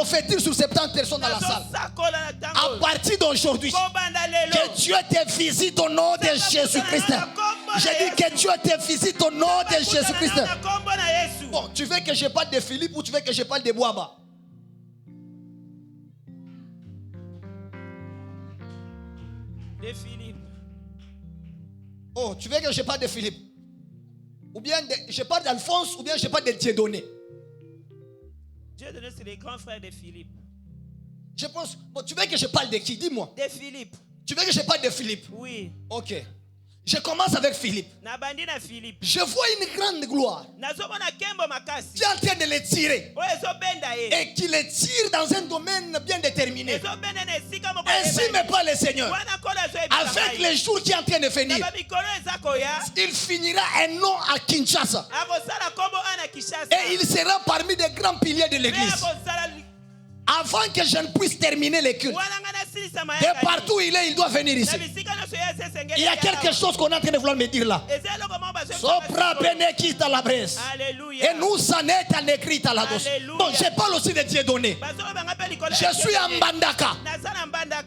prophétise sur 70 personnes dans la salle. À partir d'aujourd'hui, que Dieu te visite au nom de Jésus-Christ. J'ai dit que Dieu te visite au nom de Jésus-Christ. Bon, tu veux que je parle de Philippe ou tu veux que je parle de Boaba? De Philippe. Oh, tu veux que je parle de Philippe? Ou bien je parle d'Alphonse ou bien je parle de Dieudonné? Dieudonné, c'est le grand frère de Philippe. Je pense. Bon, tu veux que je parle de qui? Dis-moi. De Philippe. Tu veux que je parle de Philippe? Oui. Ok. Je commence avec Philippe. Je vois une grande gloire. Tu es en train de le tirer. Et qu'il le tire dans un domaine bien déterminé. Ainsi me parle le Seigneur. Avec les jours qui sont en train de venir, il finira un nom à Kinshasa. Et il sera parmi les grands piliers de l'église. Avant que je ne puisse terminer les cultes, de partout où il est, il doit venir ici. Il y a quelque chose qu'on est en train de vouloir me dire là. Sopra benekita la bresse. Et nous, ça n'est en écrit à la dose. Donc, je parle aussi de Dieudonné. Je suis en Mbandaka.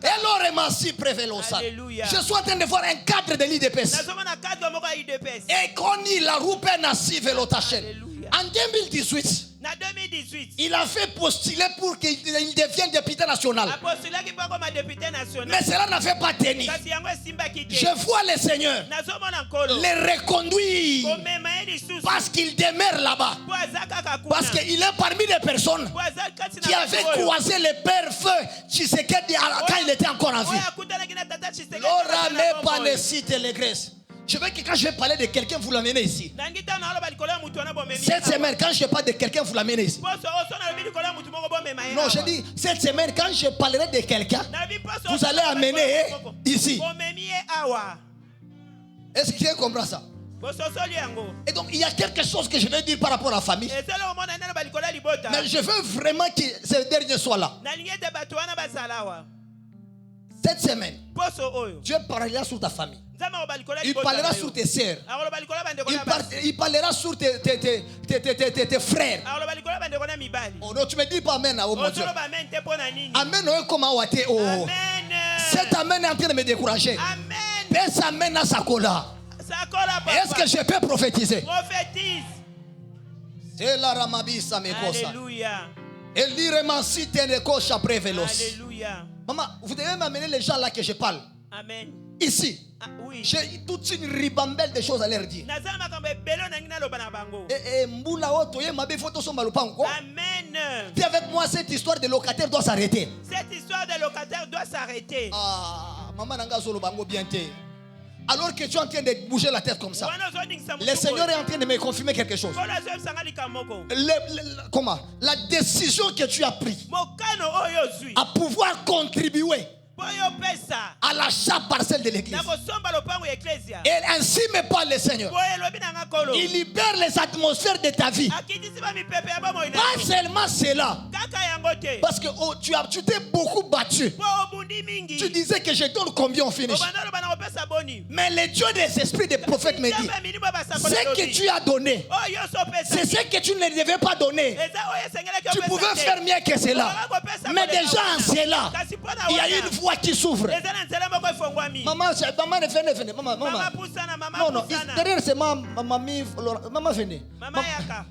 Et l'oremansi prévélosa. Je suis en train de voir un cadre de l'IDPS. Et qu'on y la roupe nasi velotachen. En 2018, il a fait postuler pour qu'il devienne député national. Mais cela n'a fait pas tenir. Je vois le Seigneur les reconduire parce qu'il demeure là-bas. Parce qu'il est parmi les personnes qui avaient croisé le père feu Tshisekedi quand il était encore en vie. L'ora me panécite les graisses. Je veux que quand je vais parler de quelqu'un, vous l'amenez ici. Cette semaine, quand je parle de quelqu'un, vous l'amenez ici. Non, je dis, cette semaine, quand je parlerai de quelqu'un, vous allez amener ici. Est-ce que tu comprends ça? Et donc, il y a quelque chose que je veux dire par rapport à la famille. Mais je veux vraiment que ce dernier soit là. Cette semaine, Dieu parlera sur ta famille. Il parlera sur tes sœurs. Il parlera sur tes frères. Oh non, tu me dis pas amen. Oh mon Dieu. Amen, comment oh. Cet amen est en train de me décourager. Est-ce amen à Sakola? Est-ce que je peux prophétiser? C'est la ramabisa mekosa. Alléluia. Et l'irremansi tenekocha prévelos. Alléluia. Maman, vous devez m'amener les gens là que je parle. Amen. Ici. Oui. J'ai toute une ribambelle de choses à leur dire. Amen. Dis avec moi, cette histoire de locataire doit s'arrêter. Cette histoire de locataire doit s'arrêter. Ah, maman nanga solo bango bien te. Alors que tu es en train de bouger la tête comme ça, le Seigneur est en train de me confirmer quelque chose. Comment? La décision que tu as prise à pouvoir contribuer à l'achat partiel de l'église. Et ainsi me parle le Seigneur. Il libère les atmosphères de ta vie. Pas seulement cela. Parce que tu t'es beaucoup battu. Tu disais que je donne combien on finit. Mais le Dieu des esprits des prophètes me dit, ce que tu as donné, c'est ce que tu ne devais pas donner. Tu pouvais faire mieux que cela. Mais déjà en cela, il y a une voix qui s'ouvre. Maman, venez. Maman. Non, derrière c'est maman, venez.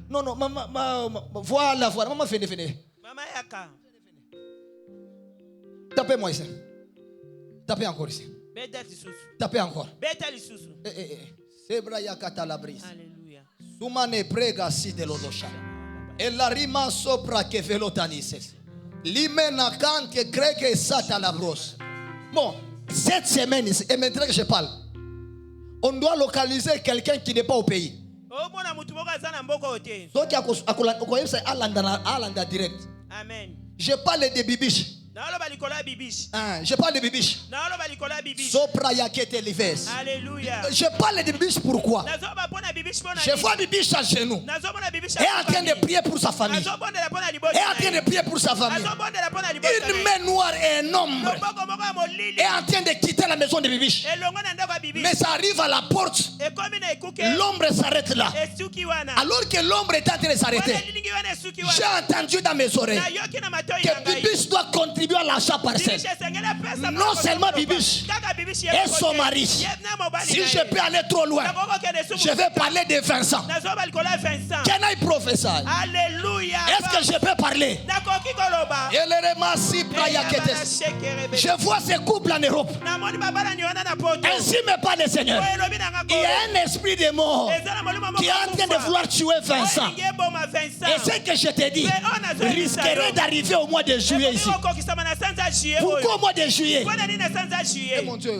Non, maman, voilà. Maman, venez. Tapez-moi ici. Tapez encore ici. Tapez encore. Sebraya katalabris. Alléluia. Sumane prega si de lodosha. Et la rima sopra que velotanises. Limena kante greke sata la brosse. Bon, cette semaine, et maintenant que je parle, on doit localiser quelqu'un qui n'est pas au pays. Donc, Alanda direct. Amen. Je parle de Bibiche. Je parle de bibiche. Sopra yakete lives. Alléluia. Je parle de bibiche pourquoi? Je vois bibiche à genoux. Elle est en train de prier pour sa famille. Elle est en train de prier pour sa famille. Une main noire et un homme est en train de quitter la maison de bibiche. Mais ça arrive à la porte. L'ombre s'arrête là. Alors que l'ombre est en train de s'arrêter, j'ai entendu dans mes oreilles que bibiche doit contribuer à l'achat parcelle. Non seulement bibiche et son mari. Si je peux aller trop loin, je vais parler de Vincent. Can I prophesy? Alléluia. Est-ce que je peux parler? Je vois ces couples en Europe. Ainsi me parle le Seigneur. Il y a un esprit de mort qui est en train de vouloir tuer Vincent. Et ce que je te dis risquerait d'arriver au mois de juillet ici. Pourquoi au mois de juillet? Mon Dieu,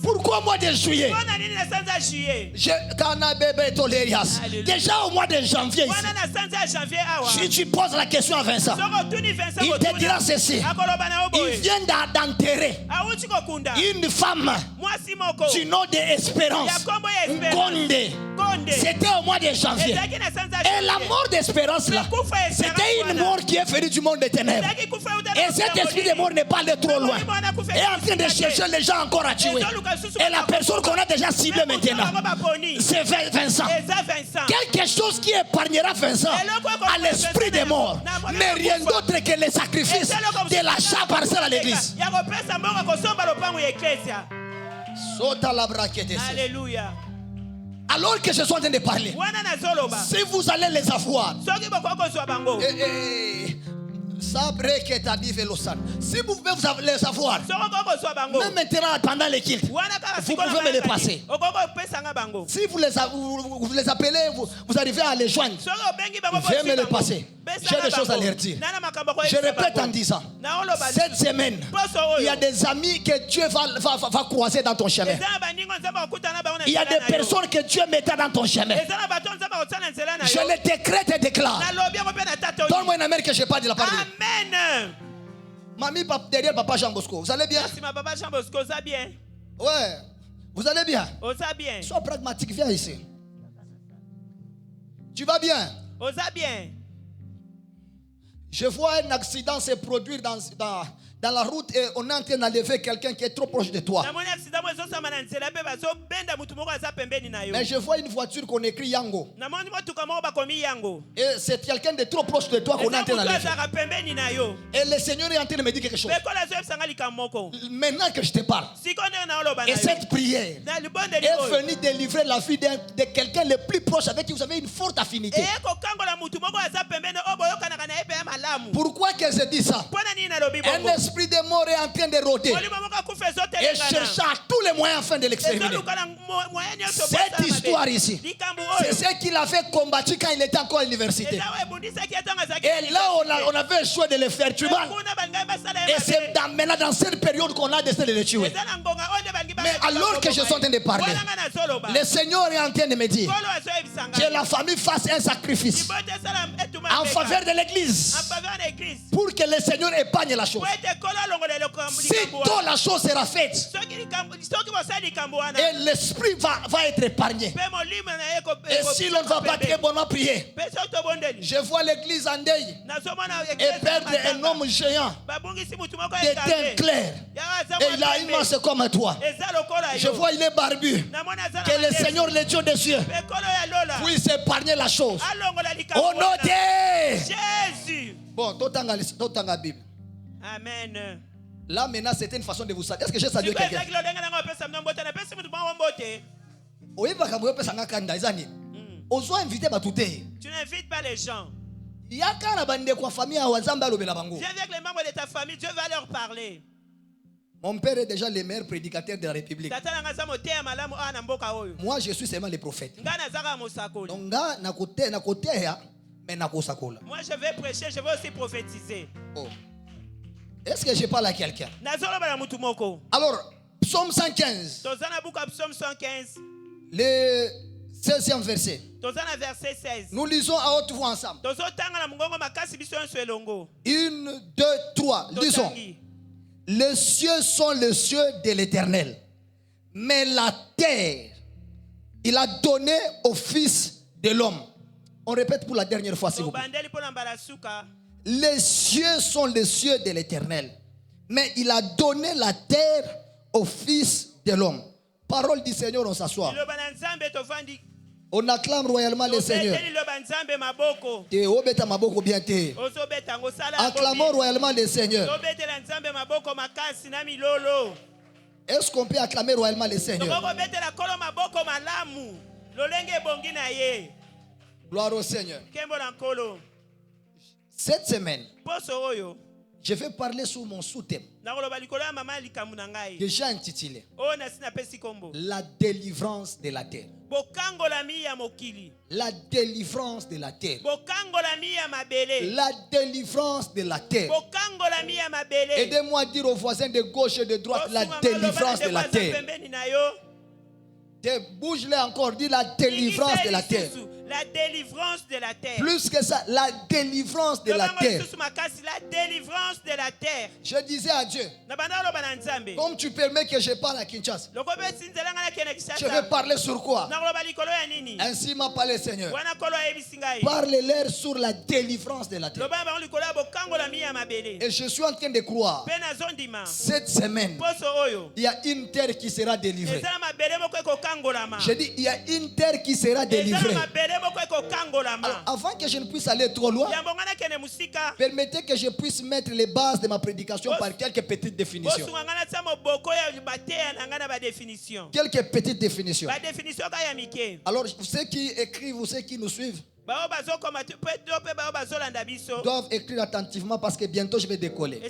pourquoi au mois de juillet? Déjà au mois de janvier ici, si tu poses la question à Vincent, il te dira ceci. Il vient d'enterrer une femme du nom d'Espérance. C'était au mois de janvier. Et la mort d'Espérance là, c'était une mort qui est venue du monde des ténèbres. Et cet esprit de mort n'est pas allé trop loin. Et en train de chercher les gens encore à tuer. Et la personne qu'on a déjà ciblée maintenant, c'est Vincent. Quelque chose qui épargnera Vincent à l'esprit des morts, mais rien d'autre que les sacrifices de l'achat parcelle à l'église. Alléluia. Alors que je suis en train de parler, si vous allez les avoir, si vous pouvez les avoir, même maintenant pendant les cultes, vous pouvez me les passer. Si vous les appelez, vous arrivez à les joindre, veuillez me les passer. J'ai des choses à leur dire. Je répète en disant, cette semaine, il y a des amis que Dieu va croiser dans ton chemin. Il y a des personnes que Dieu mettra dans ton chemin. Je les décrète et déclare. Donne-moi une amène que je parle de la part de Dieu. Amen. Mamie, derrière papa Jean Bosco, vous allez bien? Merci, ma papa Jean Bosco, ça bien? Ouais, vous allez bien? Oh, ça bien. Sois pragmatique, viens ici. Tu vas bien? Oh, ça bien. Je vois un accident se produire dans la route et on est en train d'enlever quelqu'un qui est trop proche de toi. Mais je vois une voiture qu'on écrit Yango. Et c'est quelqu'un de trop proche de toi qu'on est en train d'enlever. Et le Seigneur est en train de me dire quelque chose. Maintenant que je te parle, et cette prière est venue délivrer la vie de quelqu'un le plus proche avec qui vous avez une forte affinité. Pourquoi qu'elle se dit ça? Un esprit de mort est en train de rôder et cherche à tous les moyens afin de l'exterminer. Cette histoire ici, c'est ce qu'il avait combattu quand il était encore à l'université. Et là, on avait choisi de le faire tuer. Et c'est maintenant dans cette période qu'on a décidé de le tuer. Mais alors que je suis en train de parler, le Seigneur est en train de me dire que la famille fasse un sacrifice en faveur de l'église pour que le Seigneur épargne la chose. Si toute la chose sera faite et l'esprit va être épargné, et si l'on ne va pas très bonnement prier, je vois l'église en deuil et perdre un homme géant d'éteint clair, et il a immense comme toi. Je vois il est barbu. Que le Seigneur, le Dieu des cieux, puisse épargner la chose au nom de Jésus. Bon, t'entends Bible. Amen. Là maintenant c'était une façon de vous saluer. Est-ce que j'ai salué quelqu'un? Tu n'invites pas les gens. Viens avec les membres de ta famille, Dieu va leur parler. Mon père est déjà le meilleur prédicateur de la République. Moi je suis seulement le prophète. Moi je vais prêcher, je vais aussi prophétiser. Oh. Est-ce que je parle à quelqu'un? Alors, psaume 115. Psaume 115. Le 16e verset. Verset 16. Nous lisons à haute voix ensemble. 1, 2, 3. Lisons. Les cieux sont les cieux de l'Éternel, mais la terre, il a donné au Fils de l'homme. On répète pour la dernière fois, s'il vous plaît. Les cieux sont les cieux de l'Éternel, mais il a donné la terre au Fils de l'homme. Parole du Seigneur, on s'assoit. On acclame royalement le Seigneur. Acclamons royalement le Seigneur. Est-ce qu'on peut acclamer royalement le Seigneur? Gloire au Seigneur. Cette semaine, je vais parler sur mon sous-thème que j'ai intitulé La délivrance de la terre. La délivrance de la terre. La délivrance de la terre. Aidez-moi à dire aux voisins de gauche et de droite la délivrance de la terre. Bouge-les encore, dis la délivrance de la terre. La délivrance de la terre. Plus que ça, la délivrance de la terre. La délivrance de la terre. Je disais à Dieu, comme tu permets que je parle à Kinshasa, je vais parler sur quoi? Ainsi m'a parlé le Seigneur. Parle-leur sur la délivrance de la terre. Et je suis en train de croire, cette semaine, il y a une terre qui sera délivrée. Je dis, il y a une terre qui sera délivrée. Alors, avant que je ne puisse aller trop loin, permettez que je puisse mettre les bases de ma prédication par quelques petites définitions. Quelques petites définitions. Alors, ceux qui écrivent ou ceux qui nous suivent doivent écrire attentivement parce que bientôt je vais décoller.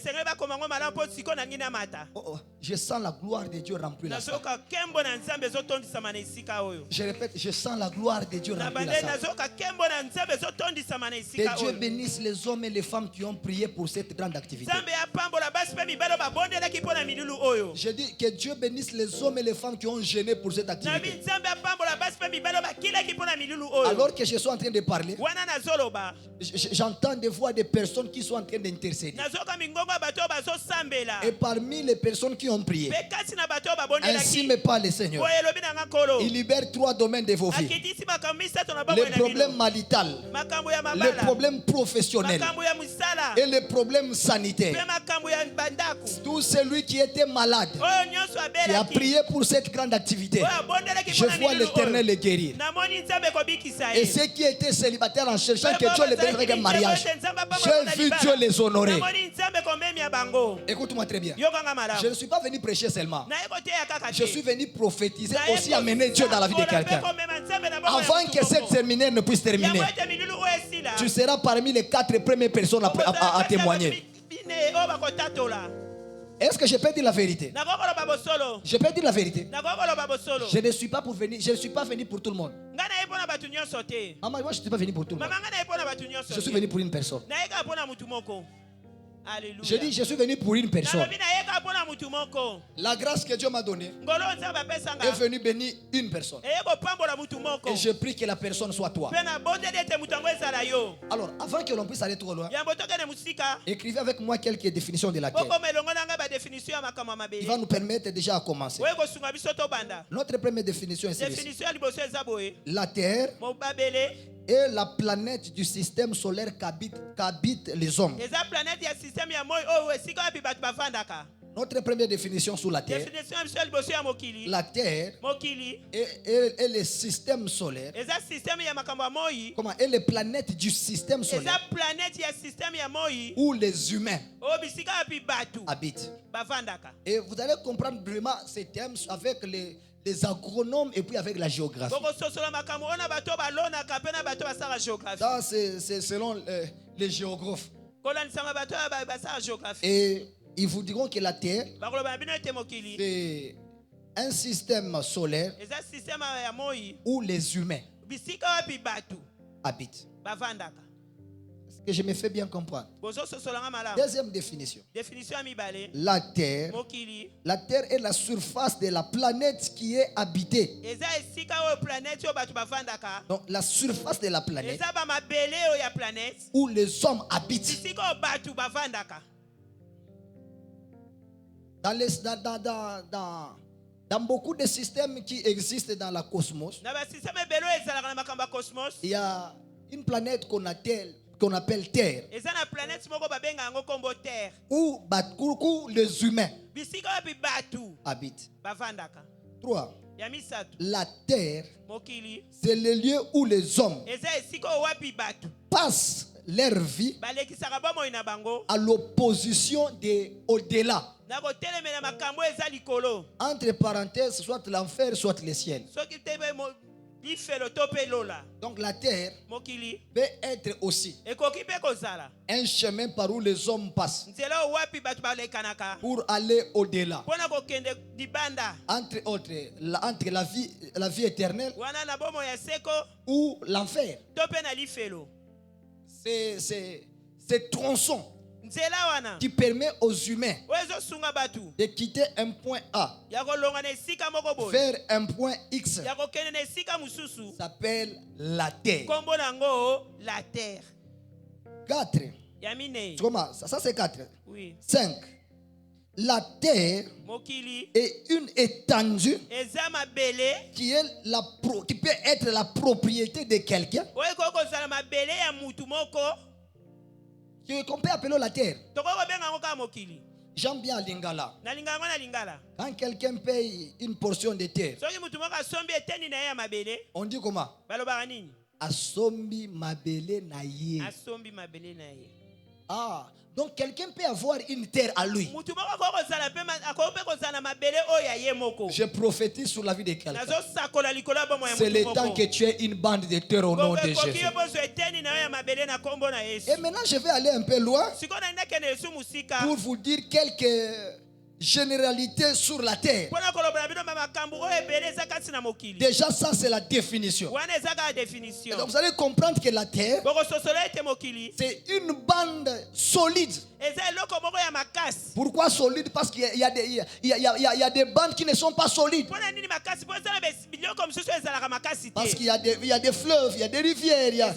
Je sens la gloire de Dieu remplir la salle. Je répète, je sens la gloire de Dieu remplir la salle. Que Dieu bénisse les hommes et les femmes qui ont prié pour cette grande activité. Je dis que Dieu bénisse les hommes et les femmes qui ont gêné pour cette activité. Alors que je suis en train de parler, j'entends des voix de personnes qui sont en train d'intercéder. Et parmi les personnes qui ont prié, ainsi me parle le Seigneur, il libère 3 domaines de vos vies: les problèmes maritaux, les problèmes professionnels et les problèmes sanitaires. Tout celui qui était malade, qui a prié pour cette grande activité, je vois l'Éternel le guérir. Et ceux qui étaient célibataires en cherchant que Dieu les bénisse avec un mariage, j'ai vu Dieu les honorer. Écoute-moi très bien. Je ne suis pas venu prêcher seulement. Je suis venu prophétiser, aussi amener Dieu dans la vie de quelqu'un. Avant que cette séminaire ne puisse terminer, tu seras parmi les 4 premières personnes à témoigner. Est-ce que je peux dire la vérité? Je peux dire la vérité. Je ne suis pas pour venir. Je ne suis pas venu pour tout le monde. Maman, moi je ne suis pas venu pour tout le monde. Je suis venu pour une personne. Alléluia. Je dis, je suis venu pour une personne. La grâce que Dieu m'a donnée est venue bénir une personne. Et je prie que la personne soit toi. Alors, avant que l'on puisse aller trop loin, écrivez avec moi quelques définitions de la terre. Il va nous permettre déjà à commencer. Notre première définition est celle-ci: la terre est la planète du système solaire qu'habitent les hommes. Notre première définition sur la terre: la terre est le système solaire. Comment? Et les planètes du système solaire où les humains habitent. Et vous allez comprendre vraiment ces termes avec les agronomes et puis avec la géographie. Ça, c'est selon les géographes. Et ils vous diront que la terre, c'est un système solaire où les humains habitent. Que je me fais bien comprendre. Deuxième définition. La terre est la surface de la planète qui est habitée. Donc la surface de la planète où les hommes habitent. Dans beaucoup de systèmes qui existent dans la cosmos, il y a une planète qu'on appelle Terre, où les humains habitent. 3. La Terre, c'est le lieu où les hommes passent leur vie à l'opposition de au-delà. Entre parenthèses, soit l'enfer, soit le ciel. Donc la terre peut être aussi un chemin par où les hommes passent pour aller au-delà. Entre autres, entre la vie éternelle ou l'enfer. C'est tronçon qui permet aux humains de quitter un point A vers un point X s'appelle la terre. 4. Ça c'est 4. 5. La terre est une étendue qui peut être la propriété de quelqu'un, qu'on peut appeler la terre. J'aime bien Lingala. Quand quelqu'un paye une portion de terre, on dit comment? Asombi mabele na ye. Ah, donc quelqu'un peut avoir une terre à lui. Je prophétise sur la vie de quelqu'un. C'est le temps que tu aies une bande de terre au nom de Jésus. Et maintenant je vais aller un peu loin pour vous dire quelques généralité sur la terre. Déjà ça c'est la définition. Et donc vous allez comprendre que la terre c'est une bande solide. Pourquoi solide? Parce qu'il y a des bandes qui ne sont pas solides. Parce qu'il y a des fleuves, il y a des rivières,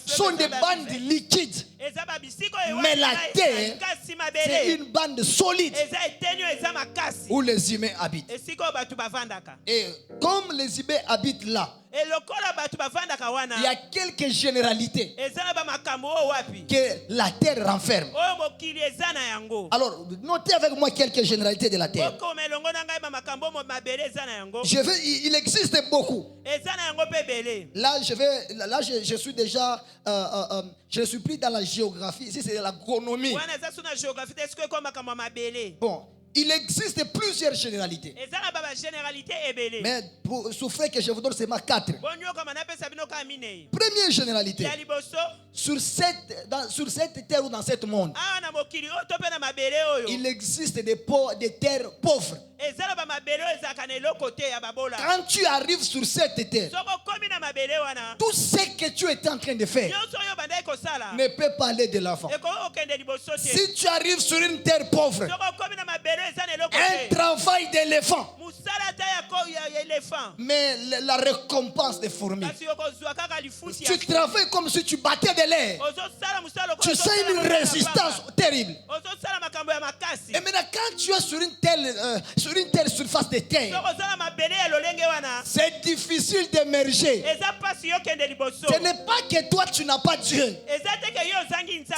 ce sont des bandes liquides. Mais la terre c'est une bande solide où les humains habitent. Et comme les humains habitent là, il y a quelques généralités que la terre renferme. Alors, notez avec moi quelques généralités de la terre. Il existe beaucoup. Là, je suis déjà, je suis pris dans la géographie. Ici, c'est de l'agronomie. Bon. Il existe plusieurs généralités. Mais pour souffrir que je vous donne seulement 4. Première généralité. Sur cette terre ou dans ce monde, il existe des terres pauvres. Quand tu arrives sur cette terre, tout ce que tu es en train de faire ne peut pas aller de l'enfant. Si tu arrives sur une terre pauvre, un travail d'éléphant, mais la récompense des fourmis. Tu travailles comme si tu battais de l'air. Tu sens une résistance terrible. Et maintenant quand tu es sur une telle surface de terre, c'est difficile d'émerger. Ce n'est pas que toi tu n'as pas Dieu.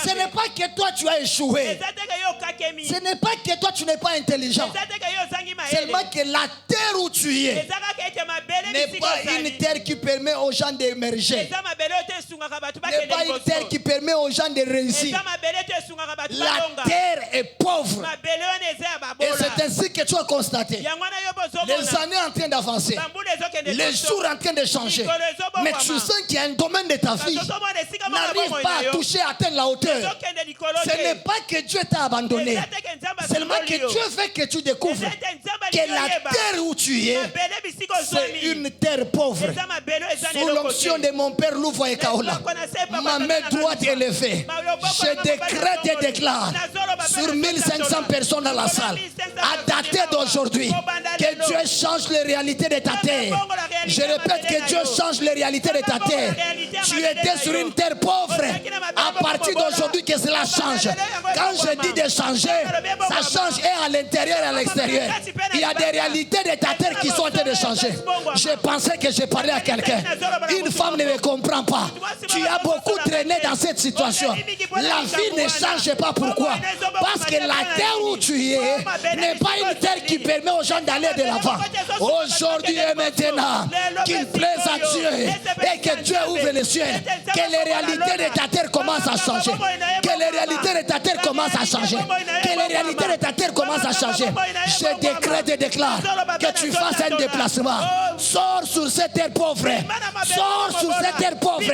Ce n'est pas que toi tu as échoué. Ce n'est pas que toi tu n'es pas intelligent. Seulement que la terre où tu es n'est pas une terre qui permet aux gens d'émerger. N'est pas une terre qui permet aux gens de réussir. La terre est pauvre. Et c'est ainsi que tu as constaté. Les années en train d'avancer. Les jours en train de changer. Mais tu sens qu'il y a un domaine de ta vie n'arrive pas à toucher, à atteindre la hauteur. Ce n'est pas que Dieu t'a abandonné. Seulement que Dieu veut que tu découvres que la terre où tu es, c'est une terre pauvre. Sous l'onction de mon père Louvoye Kaola, ma main droite élevée, je décrète et déclare sur 1500 personnes dans la salle, à dater d'aujourd'hui, que Dieu change les réalités de ta terre. Je répète que Dieu change les réalités de ta terre. Tu étais sur une terre pauvre. À partir d'aujourd'hui que cela change. Quand je dis de changer, ça change et à l'intérieur et à l'extérieur. Il y a des réalités de ta terre qui sont en train de changer. Je pensais que je parlais à quelqu'un. Une femme ne me comprend pas. Tu as beaucoup traîné dans cette situation. La vie ne change pas. Pourquoi? Parce que la terre où tu es n'est pas une terre qui permet aux gens d'aller de l'avant. Aujourd'hui et maintenant, qu'il plaise à Dieu et que Dieu ouvre les cieux, que les réalités de ta terre commencent à changer. Que les réalités de ta terre commencent à changer. Que les réalités de ta terre commencent à changer. Je décrète et déclare que tu fasses un déplacement. Sors sur cette terre pauvre. Sors sur cette terre pauvre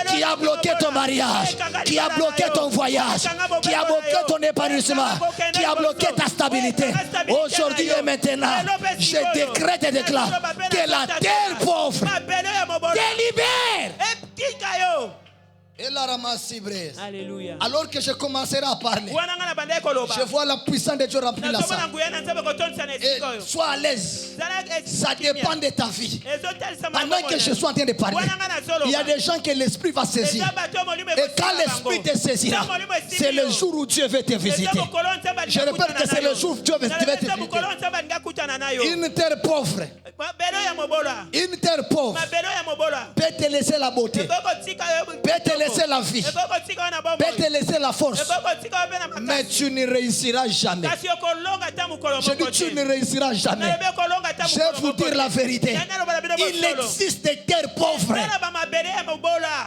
qui a bloqué ton mariage, qui a bloqué ton voyage, qui a bloqué ton épanouissement, qui a bloqué ta stabilité. Aujourd'hui et maintenant, je décrète et déclare que la terre pauvre délibère. Et la ramasse braise. Alléluia. Alors que je commencerai à parler, je vois la puissance de Dieu remplir la salle. Et sois à l'aise. Ça dépend de ta vie. Pendant que je suis en train de parler, il y a des gens que l'esprit va saisir. Et quand l'esprit te saisira, c'est le jour où Dieu veut te visiter. Je répète que c'est le jour où Dieu veut te visiter. Une terre pauvre. Une terre pauvre peut te laisser la beauté, peut te laisser la vie, peut te laisser la force, mais tu ne réussiras jamais. Je dis tu ne réussiras jamais. Je vais vous dire la vérité. Il existe des terres pauvres.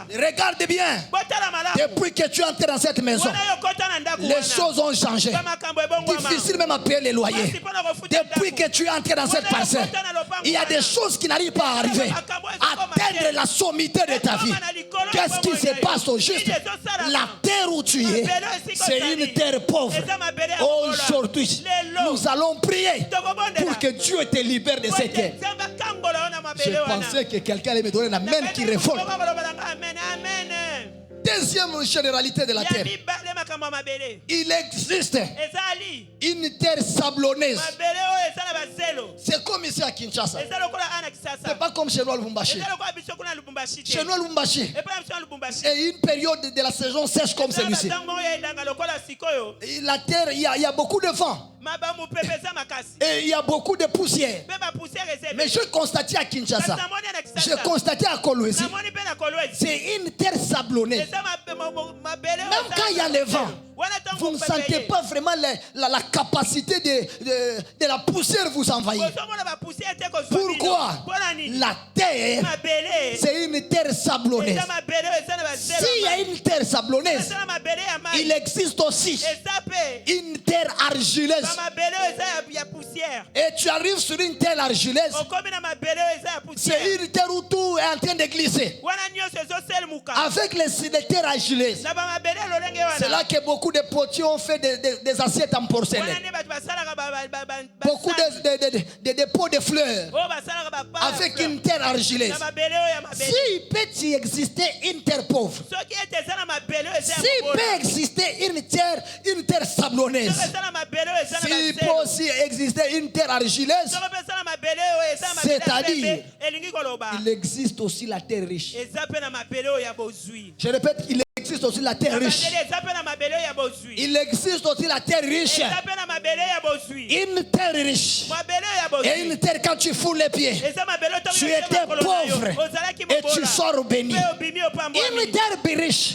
Regarde bien. Depuis que tu es entré dans cette maison, les choses ont changé. Difficile même à payer les loyers. Depuis que tu es entré dans cette parcelle, il y a des choses qui n'arrivent pas à arriver. Atteindre la sommité de ta vie. Qu'est-ce qui se passe au juste? La terre où tu es, c'est une terre pauvre. Aujourd'hui, nous allons prier pour que Dieu te libère de cette terre. Je pensais que quelqu'un allait me donner la main qui révolte. Deuxième généralité de la terre. Il existe une terre sablonneuse. C'est comme ici à Kinshasa. C'est pas comme chez nous à Lubumbashi. Chez nous à Lubumbashi, et une période de la saison sèche comme celui-ci. La terre, il y a beaucoup de vent. Et il y a beaucoup de poussière. Mais je constatais à Kinshasa, je constatais à Kolwezi, c'est une terre sablonneuse. Même quand il y a le vent, vous ne sentez pas vraiment la capacité de la poussière vous envahir. Pourquoi? La terre, c'est une terre sablonneuse. S'il y a une terre sablonneuse, il existe aussi une terre argileuse. Et tu arrives sur une terre argileuse, c'est une terre où tout est en train de glisser. Avec les terres argileuses, c'est là que beaucoup de potiers ont fait des assiettes en porcelaine. Beaucoup de pots de fleurs avec une terre argileuse. S'il peut y exister une terre pauvre, s'il peut exister une terre sablonneuse, s'il peut aussi exister une terre argileuse, c'est-à-dire il existe aussi la terre riche. Je répète, il existe aussi la terre riche. Il existe aussi la terre riche. Une terre riche. Et une terre, quand tu foules les pieds, tu étais pauvre et tu sors béni. Une terre riche,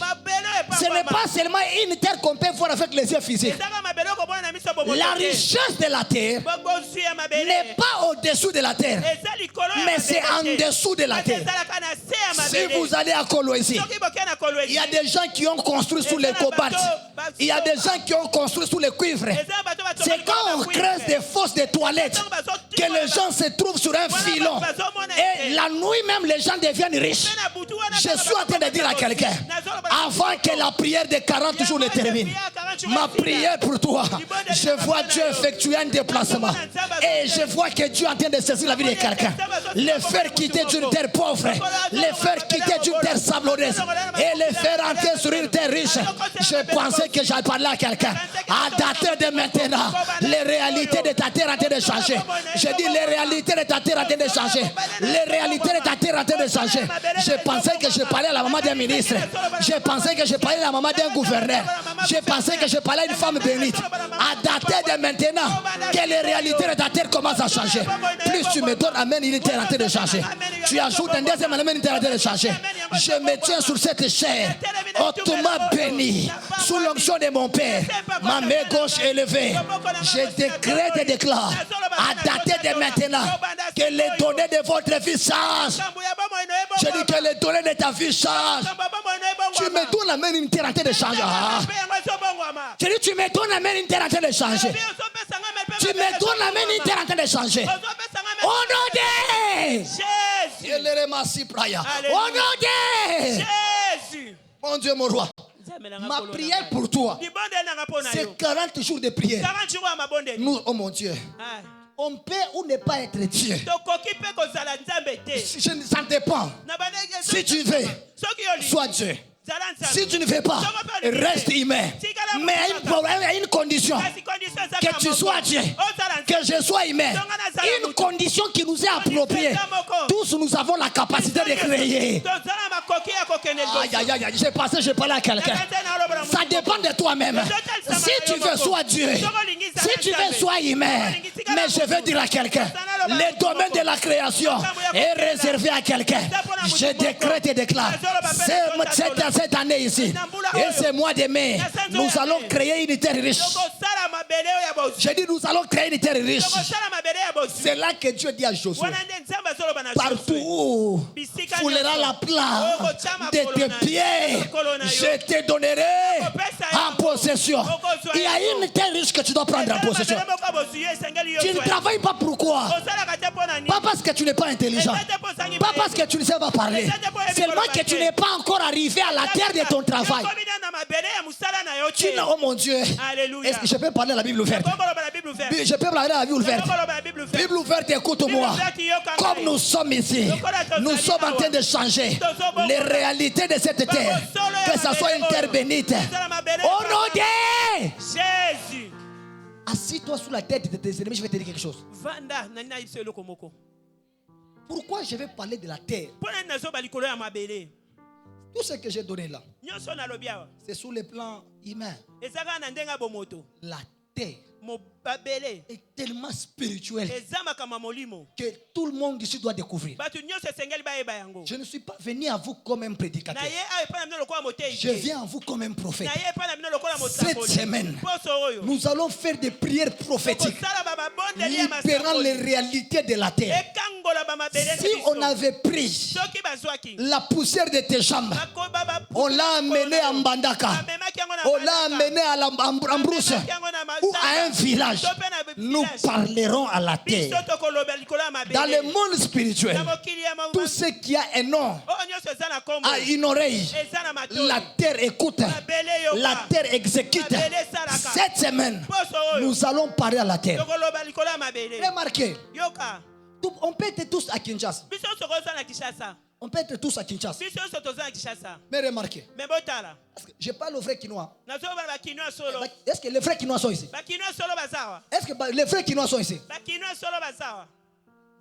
ce n'est pas seulement une terre qu'on peut voir avec les yeux physiques. La richesse de la terre n'est pas au-dessous de la terre, mais c'est en dessous de la terre. Si vous allez à Kolwezi, il y a des gens qui ont construit sous les cobalt. Il y a des gens qui ont construit sous les cuivres. C'est quand on creuse des fosses de toilettes que les gens se trouvent sur un filon. Et la nuit même, les gens deviennent riches. Je suis en train de dire à quelqu'un, avant que la prière de 40 jours ne termine, ma prière pour toi, je vois Dieu effectuer un déplacement. Et je vois que Dieu est en train de saisir la vie de quelqu'un. Les faire quitter d'une terre pauvre, les faire quitter d'une terre sablonneuse et les faire entrer sur une terre riche. Je pensais que j'allais parler à quelqu'un. À dater de maintenant, les réalités de ta terre sont en train de changer. Je dis les réalités de ta terre sont en train de changer. Les réalités de ta terre sont en train de changer. Je pensais que je parlais à la maman d'un ministre. Je pensais que je parlais à la maman d'un gouverneur. Je pensais que je parlais à une femme bénite. À dater de maintenant, que les réalités de ta terre commencent à changer. Plus tu me donnes, amen, il est en train de changer. Tu ajoutes un deuxième amen, il est en train de changer. Je me tiens sur cette chair, hautement bénie, sous l'onction de mon Père. Ma main gauche élevée. Je décrète et déclare, à dater de maintenant, que les données de votre vie changent. Je dis que les données de ta vie changent. Tu me donnes la main, une terre en train de changer. Je dis, tu me donnes la main, une terre en train de changer. Tu me donnes la main, une terre en train de changer. Au nom de Jésus. Au nom de Jésus. Mon Dieu, mon roi. Ma prière pour toi, c'est 40 jours de prière. Nous, oh mon Dieu, on peut ou ne pas être Dieu. Ça dépend. Si tu veux, sois Dieu. Si tu ne veux pas, reste humain. Mais il y a une condition. Que tu sois Dieu, que je sois humain. Une condition qui nous est appropriée. Tous nous avons la capacité de créer. Aïe, aïe, aïe, j'ai passé, je parle à quelqu'un. Ça dépend de toi-même. Si tu veux, sois Dieu. Si tu veux, sois humain. Mais je veux dire à quelqu'un, le domaine de la création est réservé à quelqu'un. Je décrète et déclare. Cette année ici, et ce mois de mai, nous allons créer une terre riche. J'ai dit, nous allons créer une terre riche. C'est là que Dieu dit à Josué, partout où foulera la plante de tes pieds, je te donnerai en possession. Il y a une terre riche que tu dois prendre en possession. Tu ne travailles pas pourquoi? Pas parce que tu n'es pas intelligent, pas parce que tu ne sais pas parler, seulement que tu n'es pas encore arrivé à la terre de ton travail. Oh mon Dieu, est-ce que je peux parler à la Bible ouverte? Je peux parler à la Bible ouverte. Bible ouverte, écoute-moi. Comme nous sommes ici, nous sommes en train de changer les réalités de cette terre. Que ce soit une terre bénite. Au nom de Jésus. Assis-toi sous la tête de tes ennemis, je vais te dire quelque chose. Pourquoi je vais parler de la terre? Tout ce que j'ai donné là, c'est sur le plan humain. La terre est tellement spirituelle que tout le monde ici doit découvrir. Je ne suis pas venu à vous comme un prédicateur. Je viens à vous comme un prophète. Cette semaine, nous allons faire des prières prophétiques libérant les réalités de la terre. Si on avait pris la poussière de tes jambes, on l'a amené à Mbandaka, on l'a amené à Ambrousse ou à un village, nous parlerons à la terre. Dans le monde spirituel, tout ce qui a un nom a une oreille. La terre écoute, la terre exécute. Cette semaine, nous allons parler à la terre. Remarquez, on peut être tous à Kinshasa. On peut être tous à Kinshasa. Mais remarquez, je parle aux vrais Kinois. Est-ce que les vrais Kinois sont ici? Est-ce que les vrais Kinois sont ici?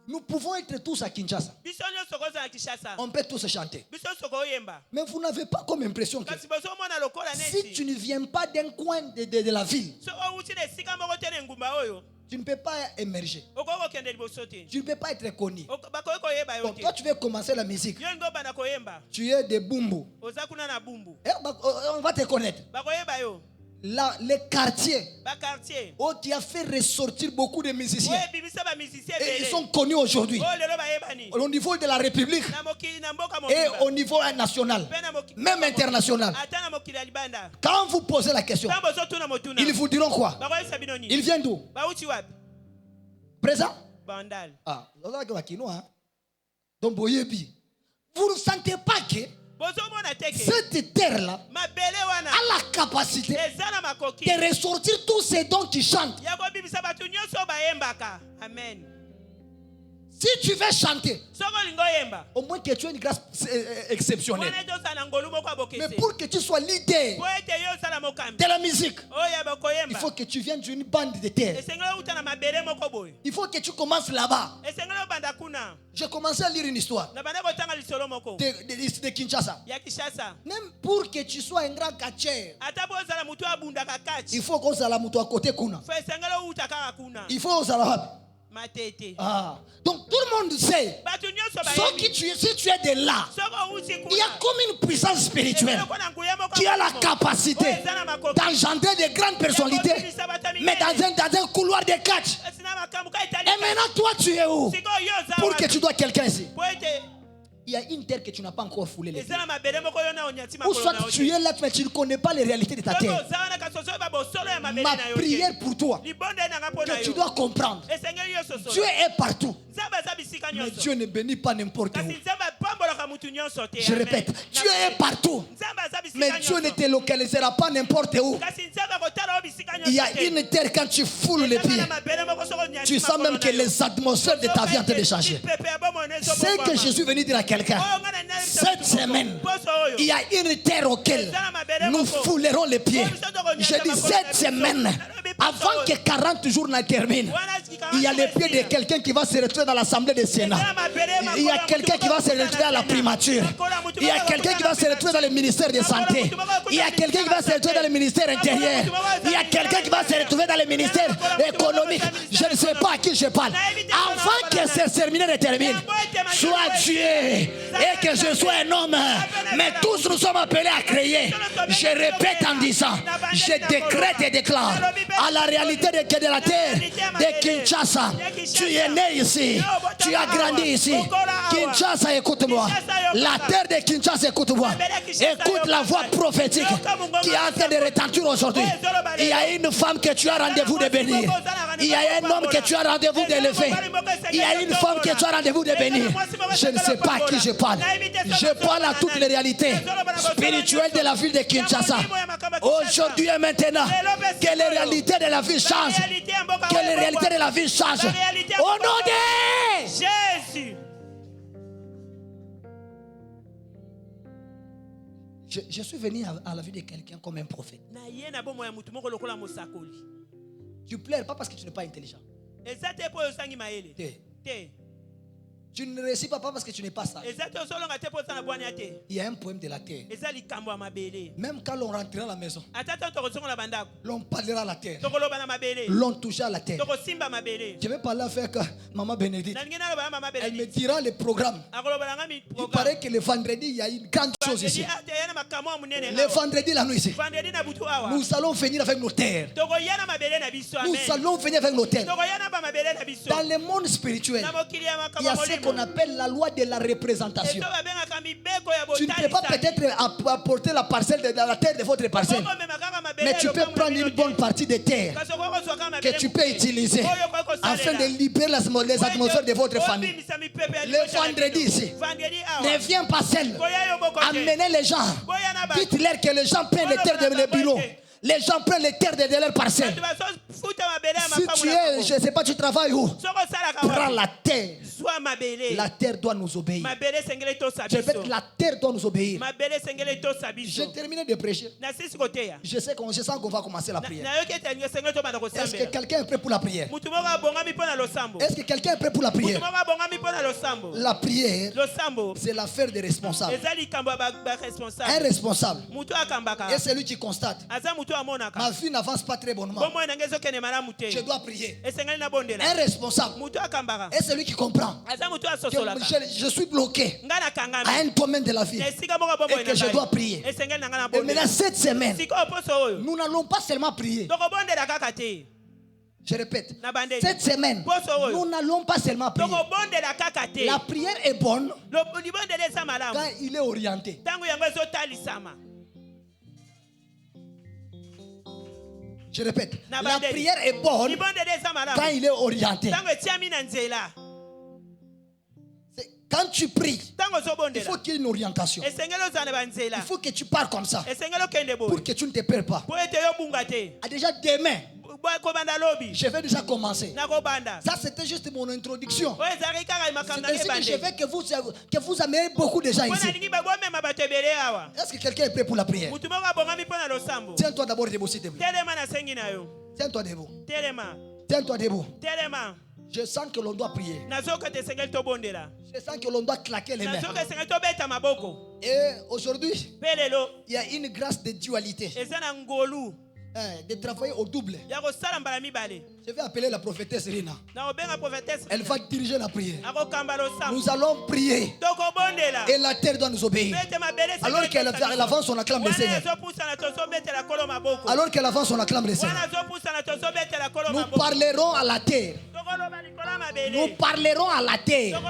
Nous pouvons être tous à Kinshasa. On peut tous chanter. Mais vous n'avez pas comme impression que si tu ne viens pas d'un coin de la ville, tu ne peux pas émerger. Tu ne peux pas être connu. Donc toi tu veux commencer la musique. Tu es de Bumbu. On va te connaître. Là, les quartiers qui a fait ressortir beaucoup de musiciens. Et ils sont connus aujourd'hui. au niveau de la République et au niveau national, même international. Quand vous posez la question, ils vous diront quoi? Ils viennent d'où? Présent? Ah, donc, vous ne sentez pas que cette terre-là a la capacité de ressortir tous ces dons qui chantent. Amen. Si tu veux chanter, au moins que tu aies une grâce exceptionnelle. Mais pour que tu sois leader de la musique, il faut que tu viennes d'une bande de terre. Il faut que tu commences là-bas. J'ai commencé à lire une histoire de Kinshasa. Même pour que tu sois un grand catcheur, il faut qu'on s'ala à côté kuna. Il faut s'ala. Ah. Donc tout le monde sait, si tu es de là, il y a comme une puissance spirituelle qui a la capacité d'engendrer de grandes personnalités, mais dans un couloir de catch. Et maintenant toi tu es où? Pour que tu dois quelqu'un ici. Il y a une terre que tu n'as pas encore foulée. Ou soit tu es là, mais tu ne connais pas les réalités de ta terre. Ma prière pour toi, que tu dois comprendre, Dieu est partout. Mais Dieu ne bénit pas n'importe où. Je répète, Dieu est partout. Mais Dieu ne te localisera pas n'importe où. Il y a une terre, quand tu foules les pieds, tu sens même que les atmosphères de ta vie sont en train de changer. C'est que Jésus est venu dire à quelqu'un, cette semaine, il y a une terre auquel nous foulerons les pieds. Je dis cette semaine, avant que 40 jours ne terminent, il y a les pieds de quelqu'un qui va se retrouver dans l'Assemblée des Sénats. Il y a quelqu'un qui va se retrouver à la primature. Il y a quelqu'un qui va se retrouver dans le ministère de Santé. Il y a quelqu'un qui va se retrouver dans le ministère intérieur. Il y a quelqu'un qui va se retrouver dans le ministère économique. Je ne sais pas à qui je parle. Avant que ce séminaire ne termine, sois Dieu et que je sois un homme. Mais tous nous sommes appelés à créer. Je répète en disant, je décrète et déclare à la réalité de la terre de Kinshasa. Tu es né ici, tu as grandi ici. Kinshasa, écoute-moi. La terre de Kinshasa, écoute-moi. Écoute la voix prophétique qui est en train de retentir aujourd'hui. Il y a une femme que tu as rendez-vous de bénir. Il y a un homme que tu as rendez-vous d'élever. Il y a une femme que tu as rendez-vous de bénir. Je ne sais pas à qui je parle. Je parle à toutes les réalités spirituelles de la ville de Kinshasa. Aujourd'hui et maintenant, que les réalités de la vie changent. Que les réalités de la vie changent. Au nom de Jésus. Je suis venu à la vie de quelqu'un comme un prophète. Tu pleures pas parce que tu n'es pas intelligent. Tu ne réussis pas parce que tu n'es pas sage. Il y a un poème de la terre. Même quand l'on rentrera à la maison, l'on parlera à la terre. L'on touchera à la terre. Je vais parler avec Maman Bénédicte. Elle me dira le programme. Il paraît que le vendredi, il y a une grande chose ici. Le vendredi, la nuit ici, nous allons venir avec nos terres. Nous allons venir avec nos terres. Dans le monde spirituel, il y a ce qu'on appelle la loi de la représentation. Tu ne peux pas peut-être apporter la parcelle de la terre de votre parcelle, mais tu peux prendre une bonne partie de terre que tu peux utiliser afin de libérer les atmosphères de votre famille. Le vendredi ici, ne viens pas seul. Amenez les gens. Dites-leur que les gens prennent les terres de le bureau. Les gens prennent les terres de leur parcelle. Si tu es, je ne sais pas, tu travailles où? Prends la terre. La terre doit nous obéir. Je répète, la terre doit nous obéir. J'ai terminé de prêcher. Je sens qu'on va commencer la prière. Est-ce que quelqu'un est prêt pour la prière? Est-ce que quelqu'un est prêt pour la prière? La prière, c'est l'affaire des responsables. Un responsable est celui qui constate: ma vie n'avance pas très bonnement, je dois prier. Un responsable est celui qui comprend que je suis bloqué à un domaine de la vie et que je dois prier. Et maintenant cette semaine, nous n'allons pas seulement prier, Je répète, cette semaine, nous n'allons pas seulement prier. La prière est bonne quand il est orienté. Je répète, la prière est bonne quand il est orienté. Quand tu pries, il faut qu'il y ait une orientation. Il faut que tu parles comme ça pour que tu ne te perds pas. Déjà demain, je vais déjà commencer. Ça, c'était juste mon introduction. C'est ainsi que je veux que vous ameniez beaucoup de gens ici. Est-ce que quelqu'un est prêt pour la prière? Tiens-toi d'abord debout, s'il te plaît. Tiens-toi debout. Tiens-toi debout. Je sens que l'on doit prier. Je sens que l'on doit claquer les mains. Et aujourd'hui, il y a une grâce de dualité. De travailler au double. Je vais appeler la prophétesse Rina. Elle va diriger la prière. Nous allons prier. Et la terre doit nous obéir. Alors qu'elle avance, on acclame le Seigneur. Alors qu'elle avance, on acclame le Seigneur. Nous parlerons à la terre. Nous parlerons à la terre.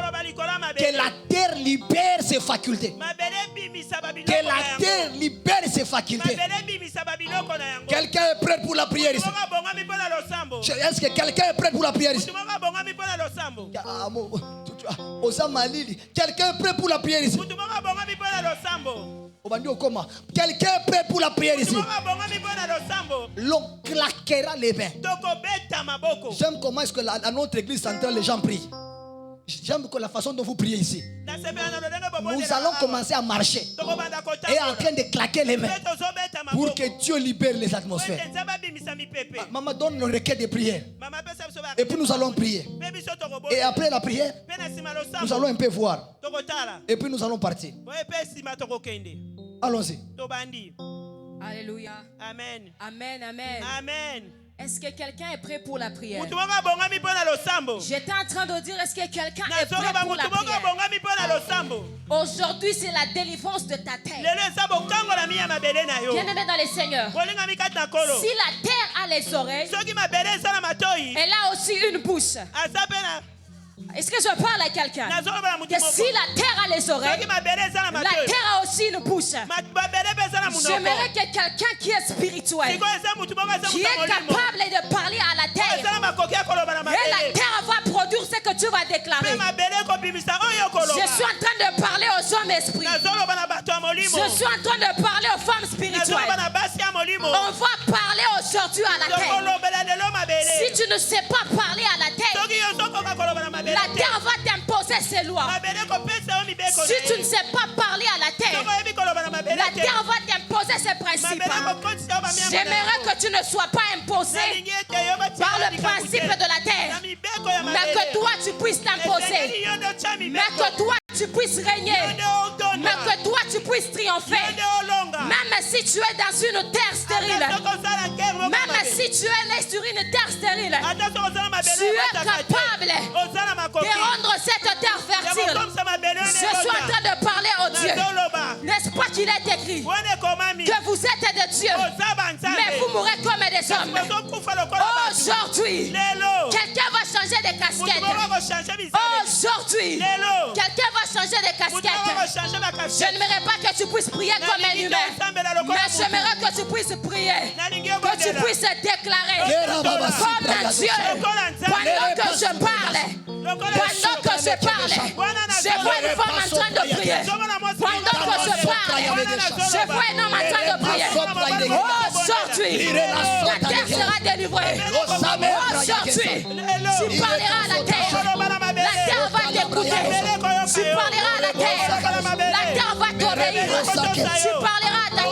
Que la terre libère ses facultés. Que la terre libère ses facultés. Quelqu'un est prêt pour la prière ici? Est-ce que quelqu'un est prêt pour la prière ici? Quelqu'un est prêt pour la prière ici? Quelqu'un est prêt pour la prière ici? L'on claquera les mains. J'aime comment est-ce que à notre église centrale les gens prient. J'aime la façon dont vous priez ici. Nous allons commencer à marcher et en train de claquer les mains pour que Dieu libère les atmosphères. Maman donne nos requêtes de prière et puis nous allons prier. Et après la prière, nous allons un peu voir et puis nous allons partir. Allons-y. Alléluia. Amen. Amen, amen. Amen. Est-ce que quelqu'un est prêt pour la prière? J'étais en train de dire, est-ce que quelqu'un est prêt pour la prière? Aujourd'hui, c'est la délivrance de ta terre. Bien-aimé dans les seigneurs, si la terre a les oreilles, elle a aussi une bouche. Est-ce que je parle à quelqu'un? Que si la terre a les oreilles, la terre a aussi une bouche. J'aimerais que quelqu'un qui est spirituel, qui est capable de parler à la terre, et la terre va produire ce que tu vas déclarer. Je suis en train de parler aux hommes esprits. Je suis en train de parler aux femmes spirituelles. On va parler aujourd'hui à la terre. Si tu ne sais pas parler à la terre, la terre va t'imposer ses lois. Si tu ne sais pas parler à la terre, la terre va t'imposer ses principes. J'aimerais que tu ne sois pas imposé par le principe de la terre, mais que toi tu puisses t'imposer, mais que toi tu puisses régner, mais que toi tu puisses triompher. Même si tu es dans une terre stérile, même si tu es né sur une terre stérile, tu es capable de rendre cette terre fertile. Je suis en train de parler au Dieu. N'est-ce pas qu'il est écrit que vous êtes des dieux, mais vous mourrez comme des hommes. Aujourd'hui, quelqu'un va changer de casquette. Aujourd'hui, quelqu'un va changer de casquette. Je n'aimerais pas que tu puisses prier comme un humain, mais j'aimerais que tu puisses prier, que tu puisses déclarer comme un Dieu. Pendant que je parle, je vois une femme en train de prier. Pendant que je parle, je vois un homme en train de prier. Aujourd'hui, la terre sera délivrée. Aujourd'hui, tu parleras à la terre. La terre va t'écouter. Tu parleras à la terre. La terre va t'obéir. Tu parleras à ta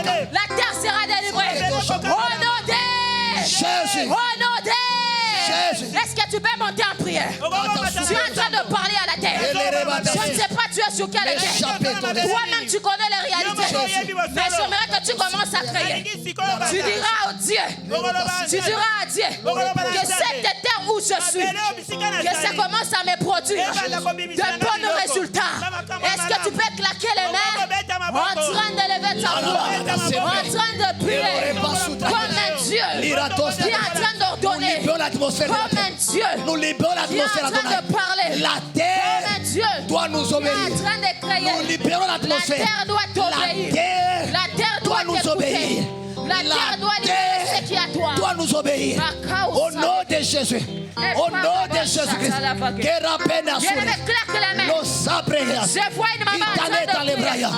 terre. La terre sera délivrée. Au nom de Jésus. Au nom de Jésus. Est-ce que tu peux monter en prière? Tu es en train de parler à la terre. Je ne sais pas tu es sur quelle terre. Toi-même tu connais les réalités. Mais j'aimerais que tu commences à prier. Tu diras au Dieu, que cette terre où je suis, que ça commence à me produire de bons résultats. Est-ce que tu peux claquer les mains en train de lever ta voix, en train de prier comme un Dieu qui est en train ordonné. Nous libérons l'atmosphère. Comme un Dieu. Nous libérons l'atmosphère. Qui est en train de parler. La terre comme un Dieu. Doit nous obéir. Qui est en train de créer. Nous libérons l'atmosphère. La terre doit t'obéir. La terre doit nous obéir. La terre doit libérer ce qui est à toi. Doit nous obéir. Au nom de Jésus. Au nom de Jésus-Christ. Je vois une maman en train de prier.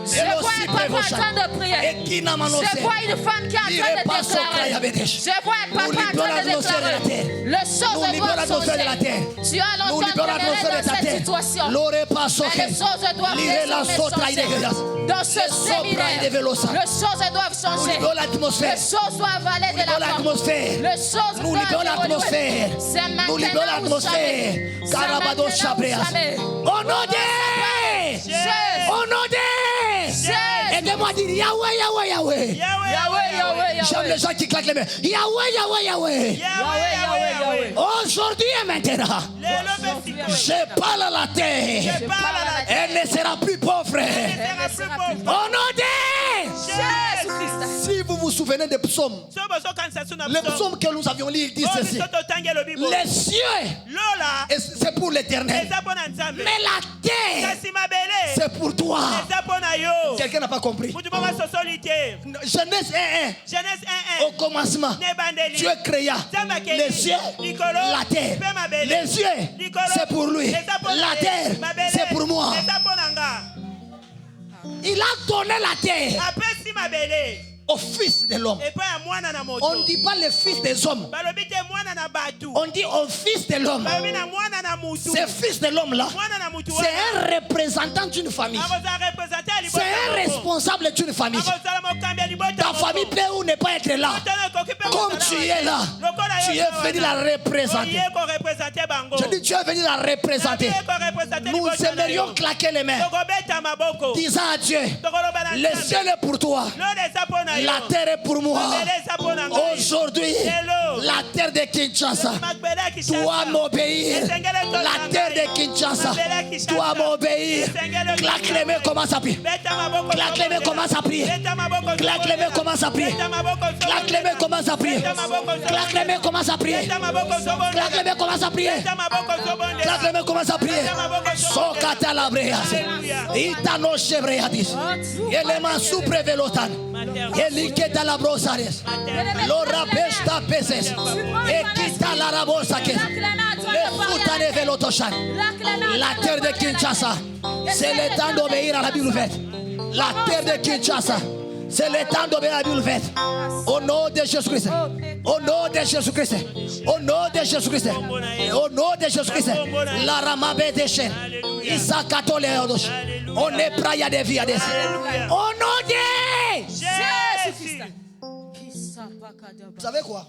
Je vois un papa en train de prier. Je vois une femme qui est en train de déclarer. Je vois un papa en train de déclarer. Le chose doit changer. Tu as longtemps été dans cette situation. Mais les choses doivent changer. Dans ce séminaire, les choses doivent changer. Les choses doivent aller de la porte. Les choses doivent évoluer. C'est maintenant ou jamais. C'est maintenant ou jamais. Au nom de Jésus. Au nom de Jésus. Aidez-moi à dire Yahweh, Yahweh, Yahweh. Yahweh, Yahweh, Yahweh. J'aime les gens qui claquent les mains. Yahweh, Yahweh, Yahweh. Yahweh, Yahweh, Yahweh. Aujourd'hui et maintenant, je parle à la terre. Elle ne sera plus pauvre. Au nom de Jésus-Christ. Si vous vous souvenez des psaumes, les psaumes que nous avions lus, ils disent ceci. Les cieux, c'est pour l'éternel. Mais la terre, c'est pour toi. Quelqu'un n'a pas compris. Genèse 1:1. Au commencement, Dieu créa les cieux, la terre. Les cieux, c'est pour lui. La terre, c'est pour moi. Il a donné la terre au fils de l'homme. On ne dit pas le fils des hommes. On dit au fils de l'homme. Ce fils de l'homme là, c'est un représentant d'une famille. C'est un responsable d'une famille. Ta famille peut ou ne pas être là. Comme tu es là, tu es venu la représenter. Je dis tu es venu la représenter. Nous aimerions claquer les mains, disant à Dieu, le ciel est pour toi. La terre est pour moi. Aujourd'hui, la terre de Kinshasa doit m'obéir. La terre de Kinshasa doit m'obéir. Claque les mains, commence à prier. Claque les mains, commence à prier. Claque les mains, commence à prier. Claque les mains, commence à prier. Claque les mains, commence à prier. Claque les mains, commence à prier. Claque les mains, commence à prier. Sokata la breas. Itano chebreadis. Elema suprevelotan. Eliketa la brosares. Lora besta peses. Ekita la rabosake. Le futane velotoshan. La terre de Kinshasa. C'est le temps d'obéir à la Bible faite. La terre de Kinshasa. C'est le temps d'obéir à la Bible faite. Au nom de Jésus-Christ. Au nom de Jésus-Christ. Au nom de Jésus-Christ. Au nom de Jésus-Christ. La ramabe des chaînes. Isakato leodos. On est prêt à des vies. Au nom de Jésus-Christ. Vous savez quoi?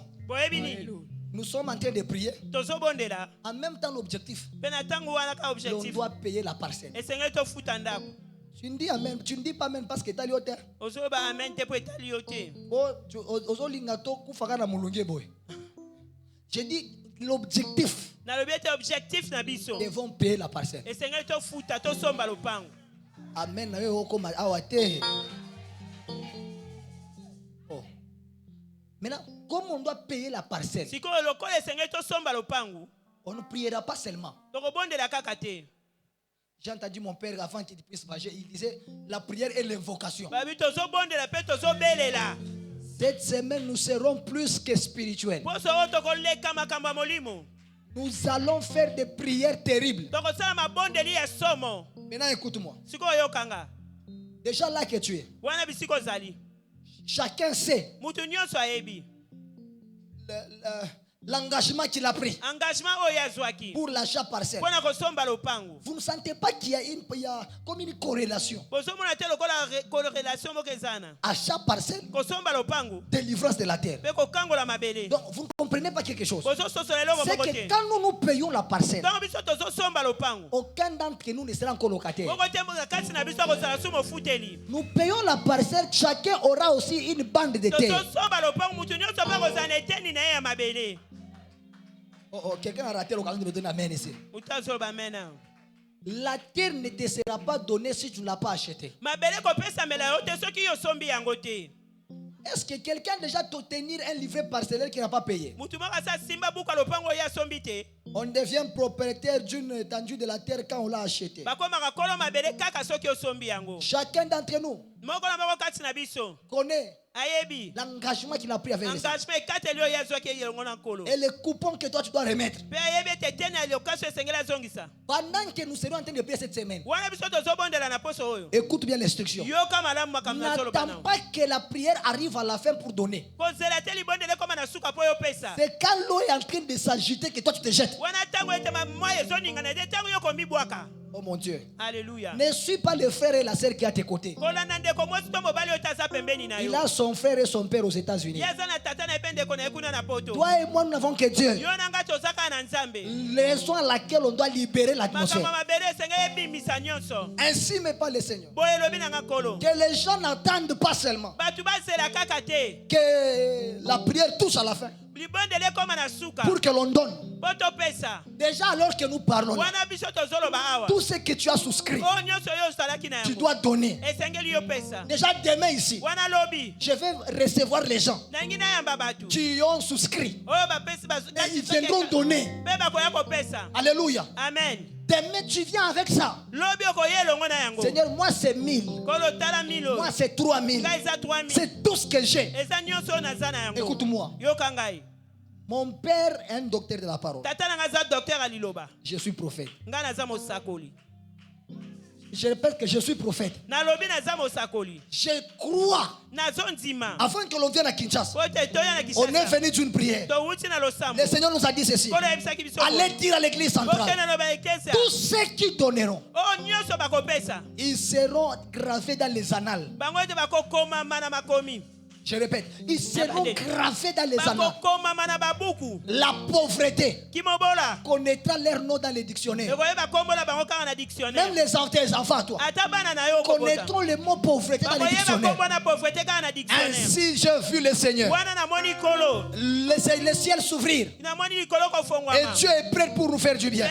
Nous sommes en train de prier. En même temps, l'objectif, on doit payer la parcelle. Tu ne dis amen. Tu ne dis pas amen parce que tu as l'autre. Je dis l'objectif. Nous devons payer la parcelle. Amen. Oh. Maintenant, comme on doit payer la parcelle, on ne priera pas seulement. J'ai entendu mon père avant qu'il puisse marcher, il disait la prière et l'invocation. Cette semaine, nous serons plus que spirituels. Nous allons faire des prières terribles. Maintenant, écoute-moi. Déjà là que tu es, chacun sait l'engagement qu'il a pris pour l'achat parcelle. Vous ne sentez pas qu'il y a comme une corrélation? Achat parcelle, délivrance de la terre. Donc vous ne comprenez pas quelque chose. C'est que quand nous payons la parcelle, aucun d'entre nous ne sera encore locataire. Nous payons la parcelle, chacun aura aussi une bande de terre. Oh, quelqu'un a raté l'occasion de me donner amen ici. La terre ne te sera pas donnée si tu ne l'as pas achetée. Est-ce que quelqu'un a déjà tenir un livret parcellaire qui n'a pas payé? On devient propriétaire d'une étendue de la terre quand on l'a acheté. Chacun d'entre nous connaît l'engagement qu'il a pris avec les autres. Et les coupons que toi tu dois remettre. Pendant que nous serons en train de prier cette semaine, écoute bien l'instruction. N'attends pas que la prière arrive à la fin pour donner. C'est quand l'eau est en train de s'agiter que toi tu te jettes. Oh mon Dieu. Alléluia. Ne suis pas le frère et la sœur qui est à tes côtés. Il a son frère et son père aux États-Unis. Toi et moi, nous n'avons que Dieu. Raison à laquelle on doit libérer l'atmosphère. Ainsi mais pas le Seigneur. Que les gens n'attendent pas seulement que la prière touche à la fin pour que l'on donne. Déjà alors que nous parlons là, tout ce que tu as souscrit, tu dois donner. Déjà demain ici, je vais recevoir les gens qui ont souscrit. Et ils viendront donner. Alléluia. Amen. Demain tu viens avec ça. Seigneur, moi c'est 1000. Moi c'est 3000. C'est tout ce que j'ai. Écoute-moi. Mon père est un docteur de la parole. Je suis prophète. Je répète que je suis prophète. Je crois. Afin que l'on vienne à Kinshasa, on est venu d'une prière. Le Seigneur nous a dit ceci. Allez dire à l'église centrale, tous ceux qui donneront, ils seront gravés dans les annales. Je répète, ils seront gravés dans les annales. La pauvreté connaîtra leur nom dans les dictionnaires. Même les enfants, toi, connaîtront le mot pauvreté dans les dictionnaires. Ainsi, j'ai vu le Seigneur. Le ciel s'ouvrir. Et Dieu est prêt pour nous faire du bien.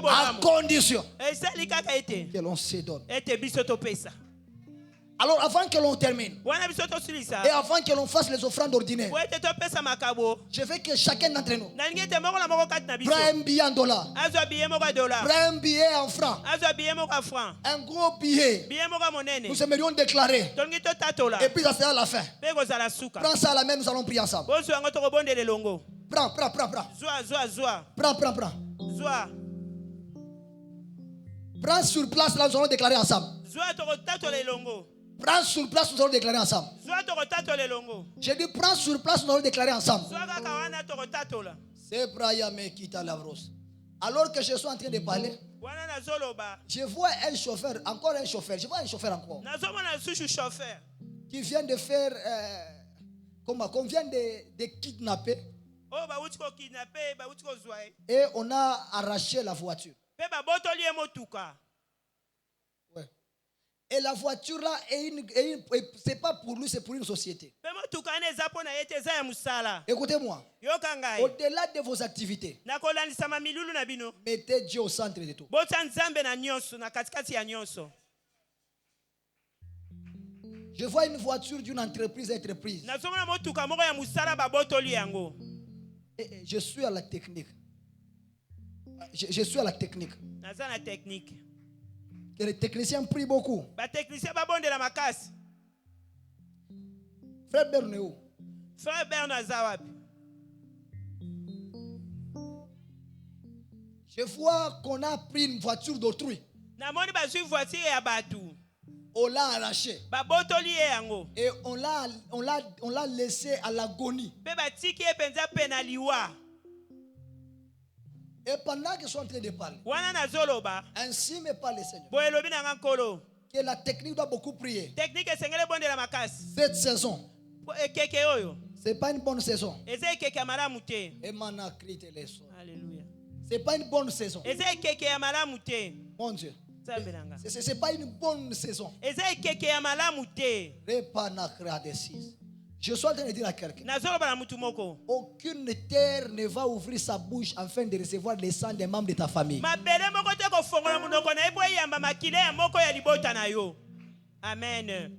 À condition que l'on se donne. Alors avant que l'on termine et avant que l'on fasse les offrandes ordinaires, je veux que chacun d'entre nous prenne un billet en dollars, prenne un billet en francs, un gros billet. Nous aimerions déclarer. Et puis ça sera la fin. Prends ça à la main, nous allons prier ensemble. Prends. Prends sur place, là nous allons déclarer ensemble. Prends sur place, nous allons déclarer ensemble. J'ai dit prends sur place, nous allons déclarer ensemble. Alors que je suis en train de parler, je vois un chauffeur, encore un chauffeur. Je vois un chauffeur encore. Qui vient de faire, qu'on vient de kidnapper. Et on a arraché la voiture. Et la voiture là, c'est pas pour lui, c'est pour une société. Écoutez-moi. Au-delà de vos activités, mettez Dieu au centre de tout. Je vois une voiture d'une entreprise. Et je suis à la technique. Je suis à la technique. Et les techniciens prient beaucoup. Frère Bernard. Je vois qu'on a pris une voiture d'autrui. On l'a arraché. Et on l'a laissé à l'agonie. Et pendant que je suis en train de parler, ainsi me parle le Seigneur, que la technique doit beaucoup prier. Cette saison, c'est pas une bonne saison. Alléluia. C'est pas une bonne saison. Mon Dieu. C'est pas une bonne saison. Je suis en train de dire à quelqu'un, aucune terre ne va ouvrir sa bouche afin de recevoir le sang des membres de ta famille. Amen.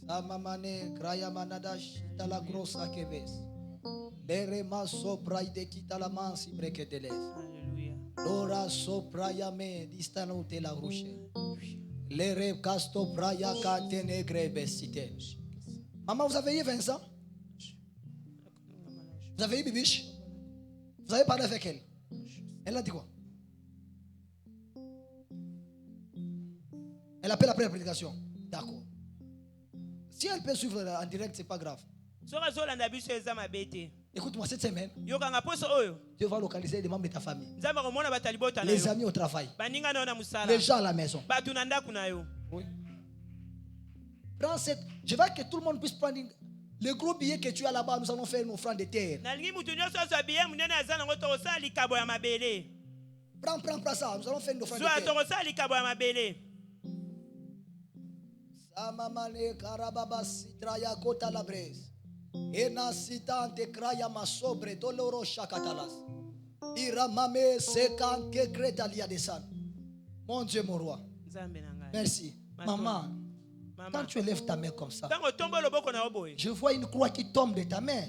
Samamane kraya manadash tala grossa keves. Lere maso braide kitala mansi breketeles. Alléluia. Lora sopraya me distano te la ruche. Lere casto braya kate negre besite. Maman, vous avez eu Vincent? Vous avez eu Bibiche? Vous avez parlé avec elle? Elle a dit quoi? Elle appelle après la prédication. D'accord. Si elle peut suivre en direct, c'est pas grave. Écoute-moi, cette semaine, Dieu va localiser les membres de ta famille, les amis au travail, les gens à la maison. Oui. Prends cette... Je veux que tout le monde puisse prendre le gros billet que tu as là-bas. Nous allons faire une offrande de terre. Prends ça. Nous allons faire une offrande de terre. Samamane karababa sitraya kota labres. Ena sitante kraya masobre doloro shakatalas. Iramame sekanke kretalia desan. Mon Dieu, mon roi. Merci. Maman, quand tu élèves ta main comme ça, je vois une croix qui tombe de ta main.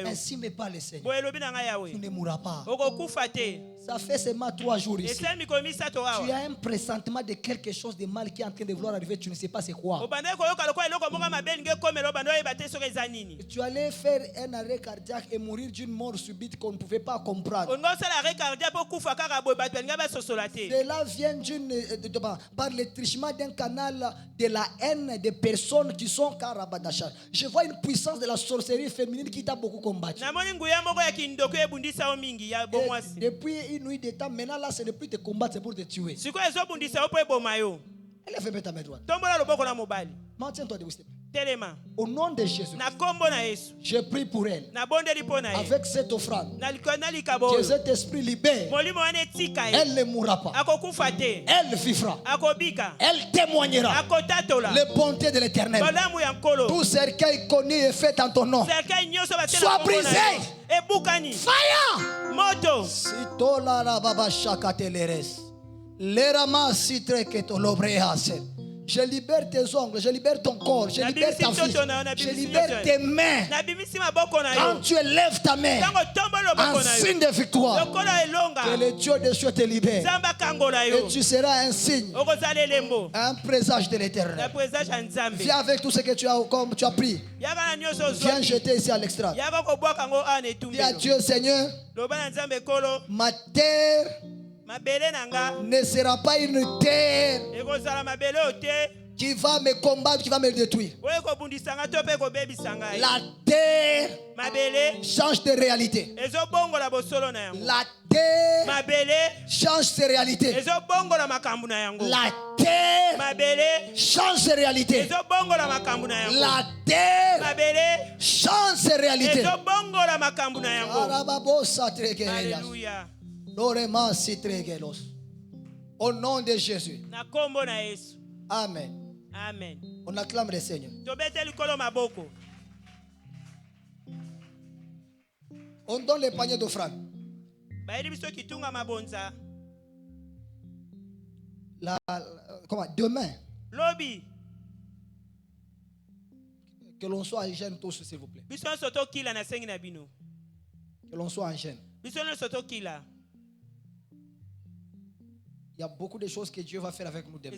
Ainsi me parle le Seigneur. Tu ne mourras pas. Ça fait seulement 3 jours ici. Tu as un pressentiment de quelque chose de mal qui est en train de vouloir arriver. Tu ne sais pas c'est quoi. Tu allais faire un arrêt cardiaque et mourir d'une mort subite qu'on ne pouvait pas comprendre. Cela vient par le trichement d'un canal de la haine des personnes qui sont Karabadasha. Je vois une puissance de la sorcellerie féminine qui t'a beaucoup combattu. Depuis une nuit de temps, maintenant là, ce n'est plus te combattre, c'est pour te tuer. Elle a fait ta main droite. Maintiens-toi debout. Au nom de Jésus, je prie pour elle. Avec cette offrande, que cet esprit libère. Elle ne mourra pas. Elle vivra. Elle témoignera les bontés de l'Éternel. Tout cercueil connu et fait en ton nom soit brisé. Fire. Moto. Sitola rababa shakateleres. Lerama sitre que to lobrease. Je libère tes ongles, je libère ton corps, je libère ta vie, je libère tes mains. Quand tu élèves ta main en signe de victoire, que le Dieu des cieux te libère. Et tu seras un signe, un présage de l'Éternel. Viens avec tout ce que tu as, comme tu as pris. Viens jeter ici à l'extra. Dis à Dieu, Seigneur, ma terre ne sera pas une terre qui va me combattre, qui va me détruire. La terre change de réalité. La terre change ses réalités. La terre change ses réalités. La terre change ses réalités. Alléluia. Au nom de Jésus. Amen. Amen. On acclame le Seigneur. On donne les paniers d'offrande. Demain. Que l'on soit en gêne tous, s'il vous plaît. Que l'on soit en gêne. Il y a beaucoup de choses que Dieu va faire avec nous demain.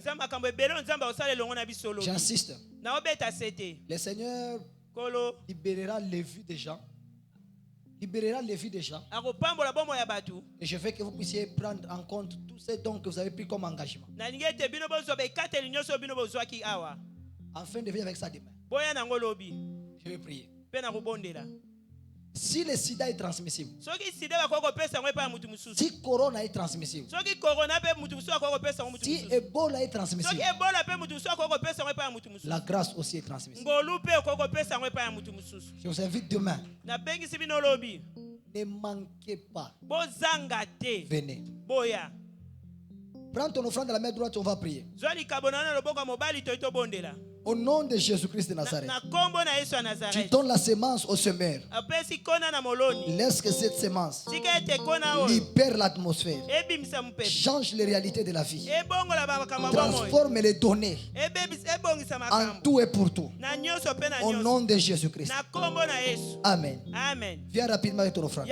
J'insiste. Le Seigneur libérera les vies des gens. Libérera les vies des gens. Et je veux que vous puissiez prendre en compte tous ces dons que vous avez pris comme engagement. Afin de venir avec ça demain. Je vais prier. Si le sida est transmissible, si corona est transmissible, si Ebola est transmissible, la grâce aussi est transmissible. Je vous invite demain. Ne manquez pas. Venez. Prends ton offrande de la main droite, on va prier. Au nom de Jésus-Christ de Nazareth. Tu donnes la semence au semeur. Laisse que cette semence libère l'atmosphère. Change les réalités de la vie. Transforme les données en tout et pour tout. Au nom de Jésus-Christ. Amen. Viens rapidement avec ton frère.